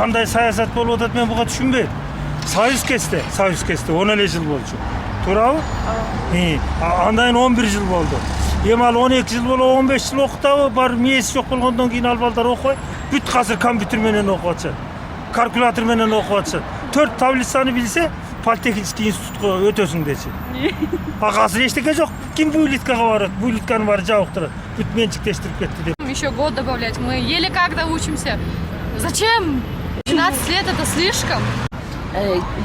Qanday siyasat bo'lib o'tadi men buga tushunmaydim. Soyuz kesdi 10 ele yıl boldu. To'g'rimi? Andan 11 yıl bo'ldi. Emal 12 yıl bo'lib 15 yıl o'qitdi, bar miyasi yo'q bo'lgandan keyin alballar o'qiydi. Büt hozir kompüter bilan o'qiyapti. Kalkulator bilan o'qiyapti. 4 tablitsani bilse Politexnik institutga o'tasin dechi. Hozir hech narsa yo'q. Kim bu ilitkaga boradi? Bu ilitkani bari javoqtiradi. Büt menchiklashtirib ketdi deb. Еще год добавлять. Мы еле когда учимся. Зачем? 12 лет это слишком.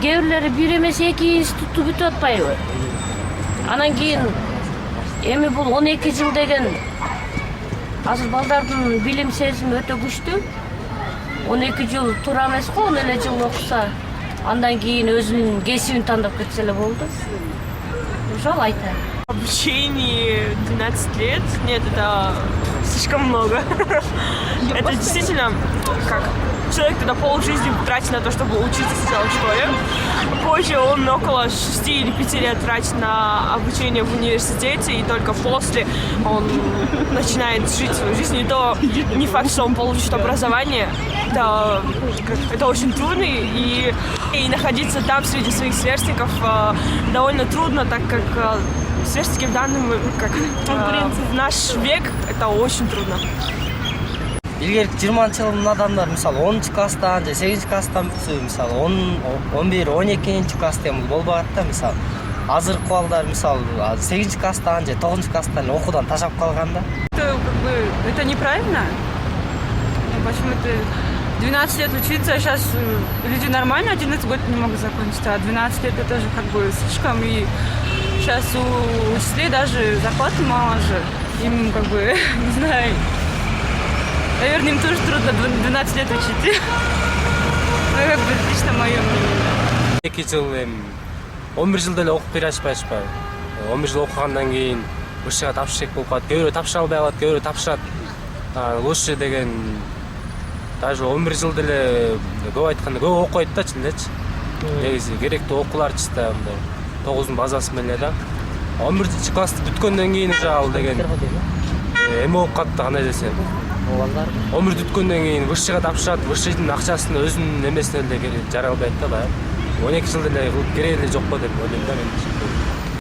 Кейбірлері бір емес 2 институтты бүтіп атпайбы. Анан кейін эми бул 12 жыл деген азыр балдардын билим сезими өтө күчтүү. 12 жыл туура эмес го, 10 эле жыл окуса, андан кийин өзүнүн кесибин тандап кетсе эле болду. Ошол айтайын. Обучение 12 лет? Нет, это слишком много. Это действительно как человек тогда полжизни тратит на то, чтобы учиться сначала в школе. Позже он около 6 или 5 лет тратит на обучение в университете, и только после он начинает жить свою жизнь. И то не факт, что он получит образование. Это очень трудно, и находиться там среди своих сверстников довольно трудно, так как сверстники в данном, в наш век, это очень трудно. Илгерки 20-жылдын адамдар мисалы 10 класстан же 8 класстан бүтсө мисалы 11, 12 класста болбогат да мисалы. Азыркы балдар мисалы 8 класстан же 9 класстан окуудан ташап калган да. Это неправильно. Почему ты 12 лет учиться, а сейчас люди нормально 11 год не могут закончить, а 12 лет это тоже как бы слишком, и сейчас у учителей даже зарплаты мало же, им как бы, не знаю, наверное, им тоже трудно 12 лет учить. Ну, как бы, лично мое мнение. 2 жыл 11 жылда эле окуп бере ашпайбы. 11 жыл окугандан кийин вышка тапшырыш керек болуп калат. Көбүрөөк тапшыра албай калат, көбүрөөк тапшырат. Лучше деген даже 11 жылда эле көп айтканда көп окуйт да чындачы. Негизи керектүү окуулар чыста мындай 9-дун базасы менен да. 11 классты бүткөндөн кийин уже ал деген эме болуп калды, кандай десем. 11 бүткөндөн кийин вышка тапшырат, вышканын акчасын өзүнүн эмесине эле жарай албайт да баягы. 12 жылда эле кылып кереги эле жок го деп ойлойм да мен.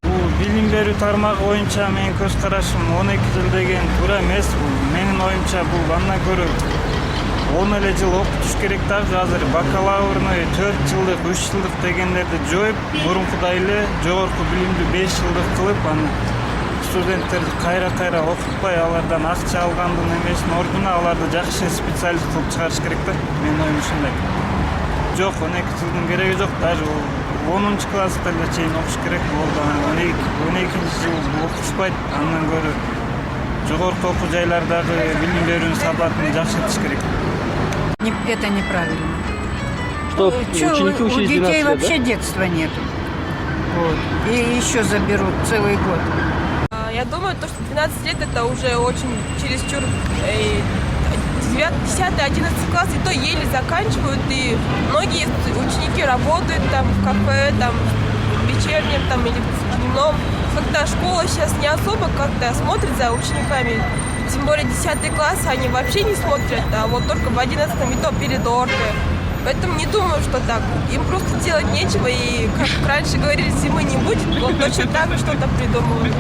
Бул билим берүү тармагы боюнча менин көз карашым 12 жыл деген туура эмес. Менин оюмча бул андан көрө 10 эле жыл окутуш керек да. Азыр бакалаврный 4 жылдык, 3 жылдык дегендерди жоюп, мурункудай эле жогорку билимди 5 жылдык кылып, аны студенттер кайра окутпай, алардан акча алгандын эмесин ордуна аларды жакшы специалист кылып чыгарыш керек да. Менин оюм ушундай. Жок, 12 жылдын кереги жок. Даже 10 класста эле чейин окуш керек болду. 12 жыл окушпайт, андан көрө жогорку окуу жайлардагы билим берүүнүн сапатын жакшыртыш керек. Это неправильно. Что ученики у учились 12 детей лет, вообще да? детства нет. Вот. И еще заберут целый год. Я думаю, что 12 лет это уже очень чересчур. 10-11 класс, и то еле заканчивают, и многие ученики работают там в кафе, там в вечернем там, или в дневном. Как-то школа сейчас не особо как-то смотрит за учениками, тем более 10 класс они вообще не смотрят, а вот только в 11-м и то перед оркой. Поэтому не думаю, что так. Им просто делать нечего, и как раньше говорили, зимы не будет, вот точно так что-то придумывают.